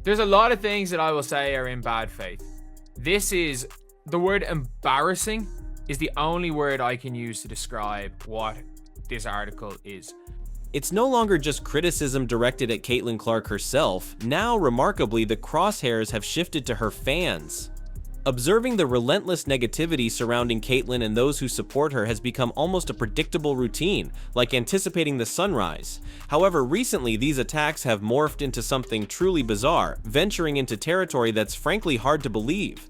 There's a lot of things that I will say are in bad faith. The word embarrassing is the only word I can use to describe what this article is. It's no longer just criticism directed at Caitlin Clark herself. Now, remarkably, the crosshairs have shifted to her fans. Observing the relentless negativity surrounding Caitlin and those who support her has become almost a predictable routine, like anticipating the sunrise. However, recently these attacks have morphed into something truly bizarre, venturing into territory that's frankly hard to believe.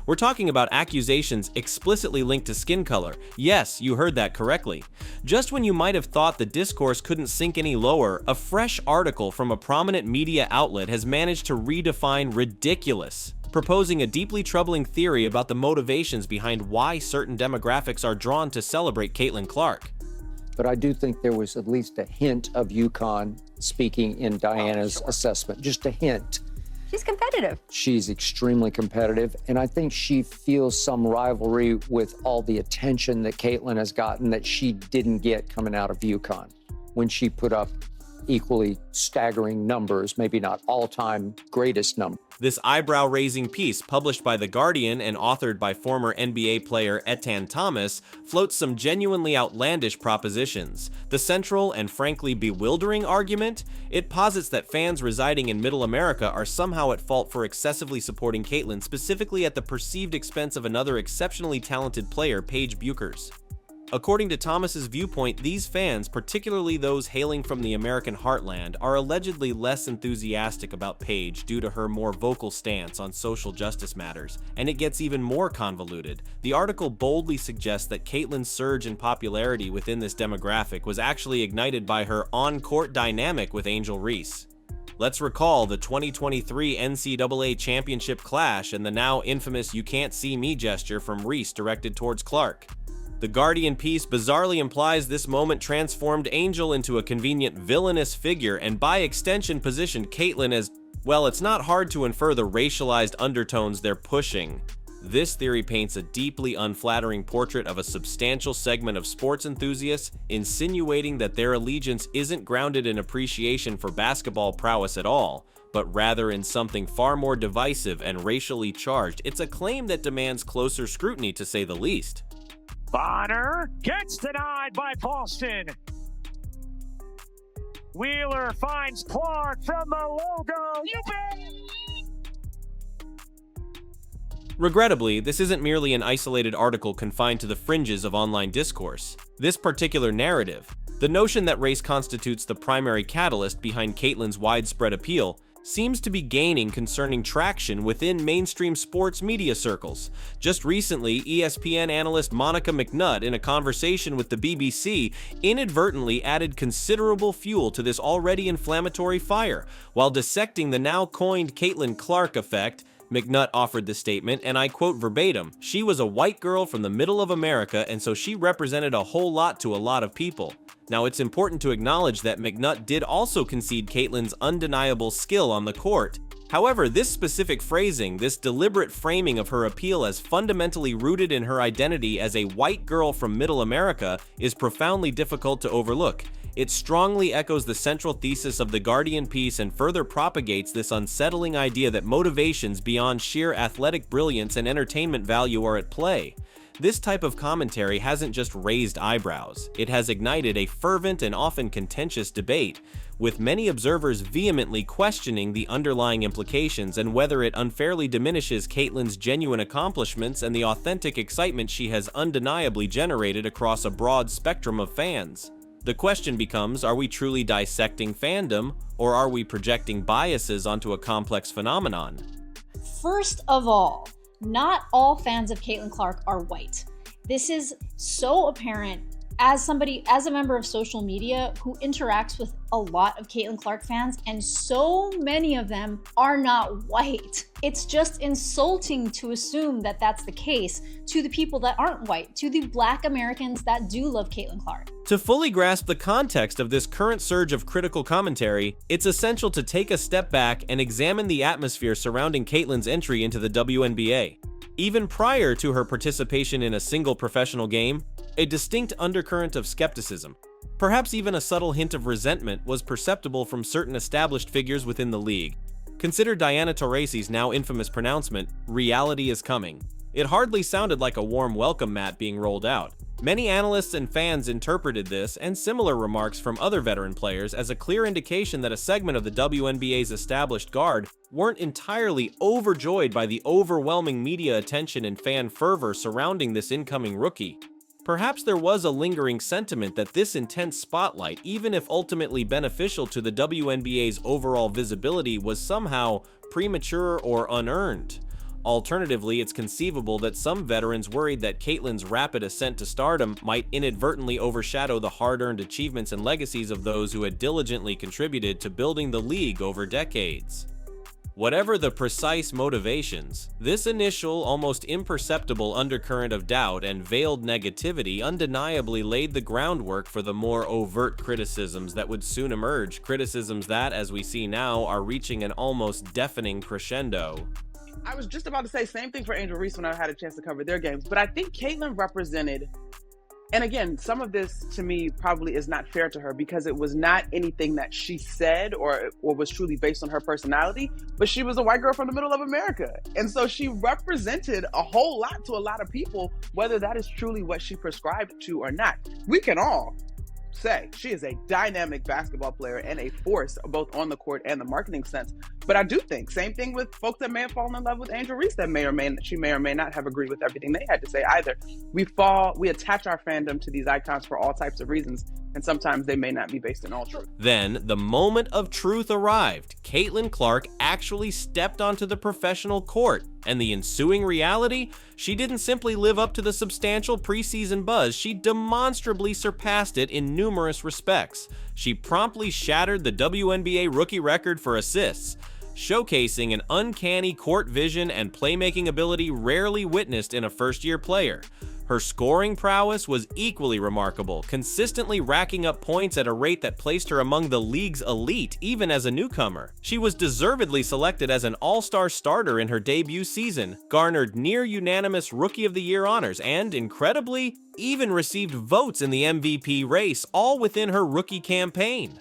We're talking about accusations explicitly linked to skin color. Yes, you heard that correctly. Just when you might have thought the discourse couldn't sink any lower, a fresh article from a prominent media outlet has managed to redefine ridiculous, proposing a deeply troubling theory about the motivations behind why certain demographics are drawn to celebrate Caitlin Clark. But I do think there was at least a hint of UConn speaking in Diana's assessment, just a hint. She's competitive. She's extremely competitive, and I think she feels some rivalry with all the attention that Caitlin has gotten that she didn't get coming out of UConn when she put up equally staggering numbers, maybe not all-time greatest numbers. This eyebrow-raising piece, published by The Guardian and authored by former NBA player Etan Thomas, floats some genuinely outlandish propositions. The central and frankly bewildering argument? It posits that fans residing in Middle America are somehow at fault for excessively supporting Caitlin, specifically at the perceived expense of another exceptionally talented player, Paige Bueckers. According to Thomas's viewpoint, these fans, particularly those hailing from the American heartland, are allegedly less enthusiastic about Paige due to her more vocal stance on social justice matters, and it gets even more convoluted. The article boldly suggests that Caitlin's surge in popularity within this demographic was actually ignited by her on-court dynamic with Angel Reese. Let's recall the 2023 NCAA championship clash and the now infamous "you can't see me" gesture from Reese directed towards Clark. The Guardian piece bizarrely implies this moment transformed Angel into a convenient villainous figure and by extension positioned Caitlin as, well, it's not hard to infer the racialized undertones they're pushing. This theory paints a deeply unflattering portrait of a substantial segment of sports enthusiasts, insinuating that their allegiance isn't grounded in appreciation for basketball prowess at all, but rather in something far more divisive and racially charged. It's a claim that demands closer scrutiny, to say the least. Bonner gets denied by Paulston. Wheeler finds Clark from the logo. You bet! Regrettably, this isn't merely an isolated article confined to the fringes of online discourse. This particular narrative, the notion that race constitutes the primary catalyst behind Caitlin's widespread appeal, seems to be gaining concerning traction within mainstream sports media circles. Just recently, ESPN analyst Monica McNutt, in a conversation with the BBC, inadvertently added considerable fuel to this already inflammatory fire. While dissecting the now coined Caitlin Clark effect, McNutt offered the statement, and I quote verbatim, "She was a white girl from the middle of America, and so she represented a whole lot to a lot of people." Now, it's important to acknowledge that McNutt did also concede Caitlin's undeniable skill on the court. However, this specific phrasing, this deliberate framing of her appeal as fundamentally rooted in her identity as a white girl from Middle America, is profoundly difficult to overlook. It strongly echoes the central thesis of the Guardian piece and further propagates this unsettling idea that motivations beyond sheer athletic brilliance and entertainment value are at play. This type of commentary hasn't just raised eyebrows, it has ignited a fervent and often contentious debate, with many observers vehemently questioning the underlying implications and whether it unfairly diminishes Caitlin's genuine accomplishments and the authentic excitement she has undeniably generated across a broad spectrum of fans. The question becomes, are we truly dissecting fandom, or are we projecting biases onto a complex phenomenon? First of all, not all fans of Caitlin Clark are white. This is so apparent as a member of social media who interacts with a lot of Caitlin Clark fans, and so many of them are not white. It's just insulting to assume that that's the case to the people that aren't white, to the Black Americans that do love Caitlin Clark. To fully grasp the context of this current surge of critical commentary, it's essential to take a step back and examine the atmosphere surrounding Caitlin's entry into the WNBA. Even prior to her participation in a single professional game, a distinct undercurrent of skepticism, perhaps even a subtle hint of resentment, was perceptible from certain established figures within the league. Consider Diana Taurasi's now infamous pronouncement, "Reality is coming." It hardly sounded like a warm welcome mat being rolled out. Many analysts and fans interpreted this and similar remarks from other veteran players as a clear indication that a segment of the WNBA's established guard weren't entirely overjoyed by the overwhelming media attention and fan fervor surrounding this incoming rookie. Perhaps there was a lingering sentiment that this intense spotlight, even if ultimately beneficial to the WNBA's overall visibility, was somehow premature or unearned. Alternatively, it's conceivable that some veterans worried that Caitlyn's rapid ascent to stardom might inadvertently overshadow the hard-earned achievements and legacies of those who had diligently contributed to building the league over decades. Whatever the precise motivations, this initial, almost imperceptible undercurrent of doubt and veiled negativity undeniably laid the groundwork for the more overt criticisms that would soon emerge, criticisms that, as we see now, are reaching an almost deafening crescendo. I was just about to say same thing for Angel Reese when I had a chance to cover their games, but I think Caitlyn represented, and again, some of this to me probably is not fair to her because it was not anything that she said or was truly based on her personality, but she was a white girl from the middle of America. And so she represented a whole lot to a lot of people, whether that is truly what she prescribed to or not. We can all say she is a dynamic basketball player and a force both on the court and the marketing sense. But I do think same thing with folks that may have fallen in love with Angel Reese that may or may not have agreed with everything they had to say either. We attach our fandom to these icons for all types of reasons, and sometimes they may not be based in all truth. Then, the moment of truth arrived. Caitlin Clark actually stepped onto the professional court, and the ensuing reality? She didn't simply live up to the substantial preseason buzz, she demonstrably surpassed it in numerous respects. She promptly shattered the WNBA rookie record for assists, showcasing an uncanny court vision and playmaking ability rarely witnessed in a first-year player. Her scoring prowess was equally remarkable, consistently racking up points at a rate that placed her among the league's elite, even as a newcomer. She was deservedly selected as an all-star starter in her debut season, garnered near-unanimous Rookie of the Year honors, and, incredibly, even received votes in the MVP race, all within her rookie campaign.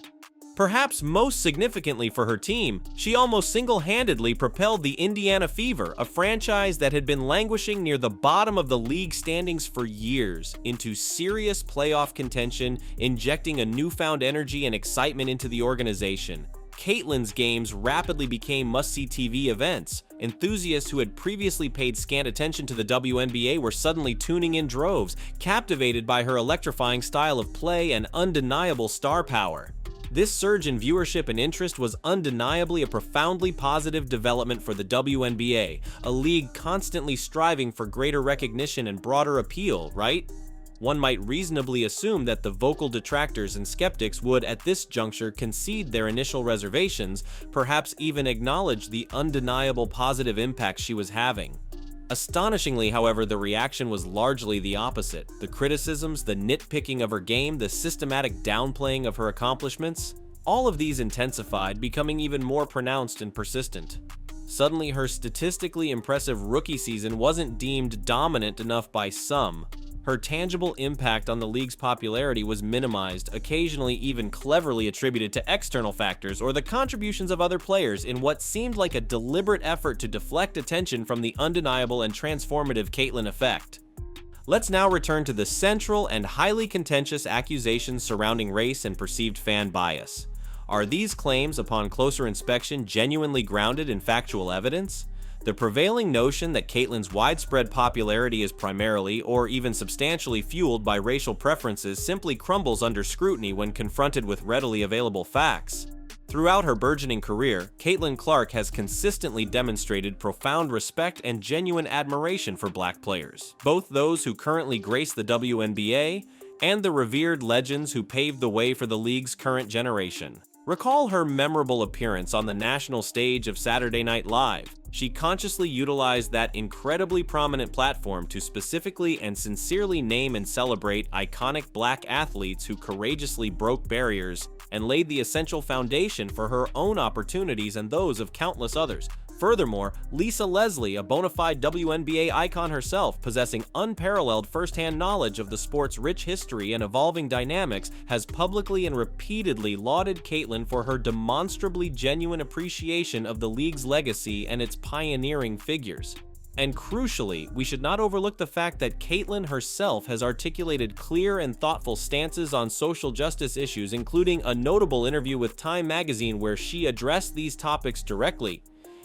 Perhaps most significantly for her team, she almost single-handedly propelled the Indiana Fever, a franchise that had been languishing near the bottom of the league standings for years, into serious playoff contention, injecting a newfound energy and excitement into the organization. Caitlyn's games rapidly became must-see TV events. Enthusiasts who had previously paid scant attention to the WNBA were suddenly tuning in droves, captivated by her electrifying style of play and undeniable star power. This surge in viewership and interest was undeniably a profoundly positive development for the WNBA, a league constantly striving for greater recognition and broader appeal, right? One might reasonably assume that the vocal detractors and skeptics would, at this juncture, concede their initial reservations, perhaps even acknowledge the undeniable positive impact she was having. Astonishingly, however, the reaction was largely the opposite. The criticisms, the nitpicking of her game, the systematic downplaying of her accomplishments, all of these intensified, becoming even more pronounced and persistent. Suddenly, her statistically impressive rookie season wasn't deemed dominant enough by some. Her tangible impact on the league's popularity was minimized, occasionally even cleverly attributed to external factors or the contributions of other players in what seemed like a deliberate effort to deflect attention from the undeniable and transformative Caitlyn effect. Let's now return to the central and highly contentious accusations surrounding race and perceived fan bias. Are these claims, upon closer inspection, genuinely grounded in factual evidence? The prevailing notion that Caitlyn's widespread popularity is primarily, or even substantially fueled by racial preferences simply crumbles under scrutiny when confronted with readily available facts. Throughout her burgeoning career, Caitlyn Clark has consistently demonstrated profound respect and genuine admiration for black players, both those who currently grace the WNBA and the revered legends who paved the way for the league's current generation. Recall her memorable appearance on the national stage of Saturday Night Live. She consciously utilized that incredibly prominent platform to specifically and sincerely name and celebrate iconic black athletes who courageously broke barriers and laid the essential foundation for her own opportunities and those of countless others. Furthermore, Lisa Leslie, a bona fide WNBA icon herself, possessing unparalleled first-hand knowledge of the sport's rich history and evolving dynamics, has publicly and repeatedly lauded Caitlyn for her demonstrably genuine appreciation of the league's legacy and its pioneering figures. And crucially, we should not overlook the fact that Caitlyn herself has articulated clear and thoughtful stances on social justice issues, including a notable interview with Time magazine where she addressed these topics directly.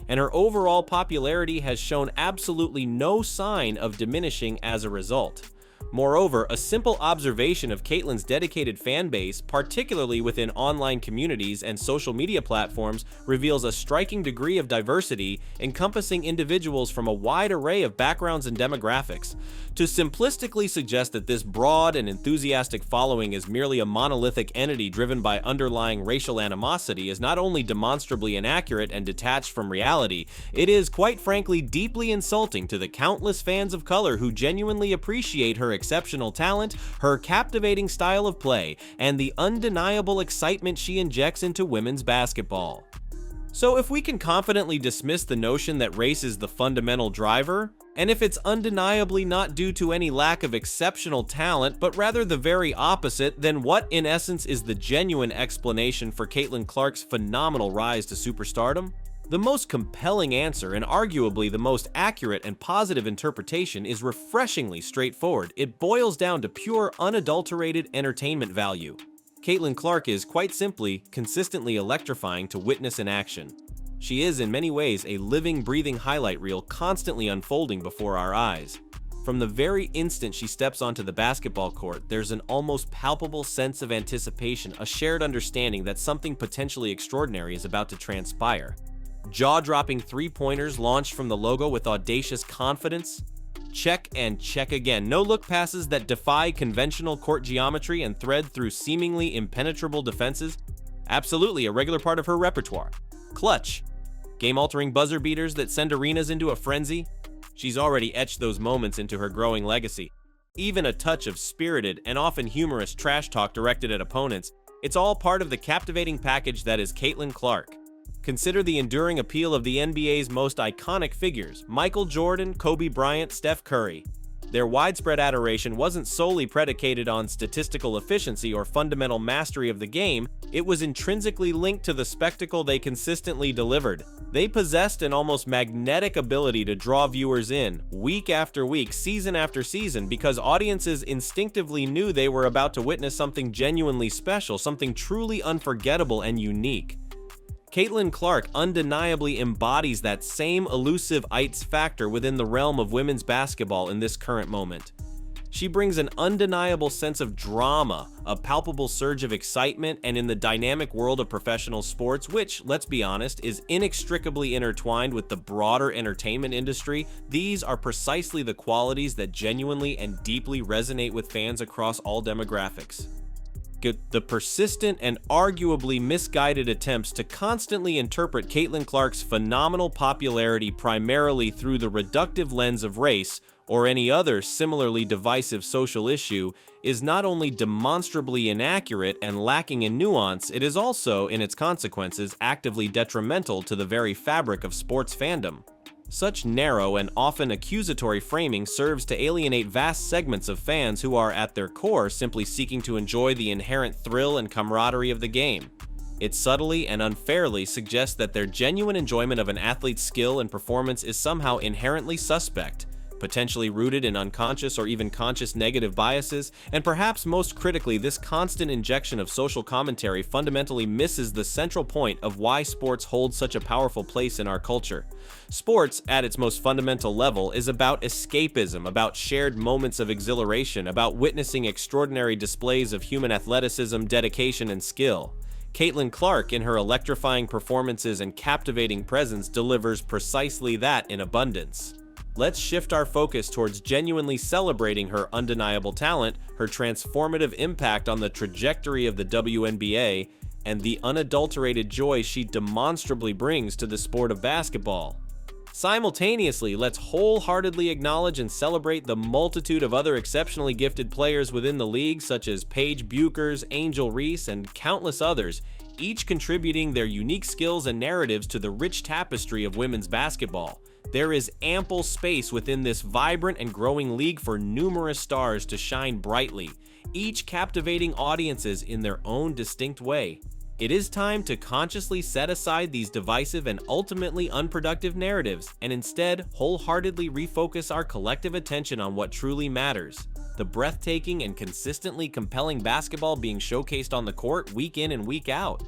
And her overall popularity has shown absolutely no sign of diminishing as a result. Moreover, a simple observation of Caitlyn's dedicated fan base, particularly within online communities and social media platforms, reveals a striking degree of diversity, encompassing individuals from a wide array of backgrounds and demographics. To simplistically suggest that this broad and enthusiastic following is merely a monolithic entity driven by underlying racial animosity is not only demonstrably inaccurate and detached from reality, it is, quite frankly, deeply insulting to the countless fans of color who genuinely appreciate her exceptional talent, her captivating style of play, and the undeniable excitement she injects into women's basketball. So if we can confidently dismiss the notion that race is the fundamental driver, and if it's undeniably not due to any lack of exceptional talent, but rather the very opposite, then what in essence is the genuine explanation for Caitlyn Clark's phenomenal rise to superstardom? The most compelling answer, and arguably the most accurate and positive interpretation, is refreshingly straightforward. It boils down to pure, unadulterated entertainment value. Caitlyn Clark is, quite simply, consistently electrifying to witness in action. She is, in many ways, a living, breathing highlight reel constantly unfolding before our eyes. From the very instant she steps onto the basketball court, there's an almost palpable sense of anticipation, a shared understanding that something potentially extraordinary is about to transpire. Jaw-dropping three-pointers launched from the logo with audacious confidence. Check and check again. No-look passes that defy conventional court geometry and thread through seemingly impenetrable defenses. Absolutely a regular part of her repertoire. Clutch. Game-altering buzzer beaters that send arenas into a frenzy. She's already etched those moments into her growing legacy. Even a touch of spirited and often humorous trash talk directed at opponents. It's all part of the captivating package that is Caitlyn Clark. Consider the enduring appeal of the NBA's most iconic figures, Michael Jordan, Kobe Bryant, Steph Curry. Their widespread adoration wasn't solely predicated on statistical efficiency or fundamental mastery of the game, it was intrinsically linked to the spectacle they consistently delivered. They possessed an almost magnetic ability to draw viewers in, week after week, season after season, because audiences instinctively knew they were about to witness something genuinely special, something truly unforgettable and unique. Caitlyn Clark undeniably embodies that same elusive ites factor within the realm of women's basketball in this current moment. She brings an undeniable sense of drama, a palpable surge of excitement, and in the dynamic world of professional sports, which, let's be honest, is inextricably intertwined with the broader entertainment industry, these are precisely the qualities that genuinely and deeply resonate with fans across all demographics. The persistent and arguably misguided attempts to constantly interpret Caitlyn Clark's phenomenal popularity primarily through the reductive lens of race or any other similarly divisive social issue is not only demonstrably inaccurate and lacking in nuance, it is also, in its consequences, actively detrimental to the very fabric of sports fandom. Such narrow and often accusatory framing serves to alienate vast segments of fans who are, at their core, simply seeking to enjoy the inherent thrill and camaraderie of the game. It subtly and unfairly suggests that their genuine enjoyment of an athlete's skill and performance is somehow inherently suspect, potentially rooted in unconscious or even conscious negative biases, and perhaps most critically, this constant injection of social commentary fundamentally misses the central point of why sports hold such a powerful place in our culture. Sports, at its most fundamental level, is about escapism, about shared moments of exhilaration, about witnessing extraordinary displays of human athleticism, dedication, and skill. Caitlyn Clark, in her electrifying performances and captivating presence, delivers precisely that in abundance. Let's shift our focus towards genuinely celebrating her undeniable talent, her transformative impact on the trajectory of the WNBA, and the unadulterated joy she demonstrably brings to the sport of basketball. Simultaneously, let's wholeheartedly acknowledge and celebrate the multitude of other exceptionally gifted players within the league, such as Paige Buchers, Angel Reese, and countless others, each contributing their unique skills and narratives to the rich tapestry of women's basketball. There is ample space within this vibrant and growing league for numerous stars to shine brightly, each captivating audiences in their own distinct way. It is time to consciously set aside these divisive and ultimately unproductive narratives and instead wholeheartedly refocus our collective attention on what truly matters: the breathtaking and consistently compelling basketball being showcased on the court week in and week out.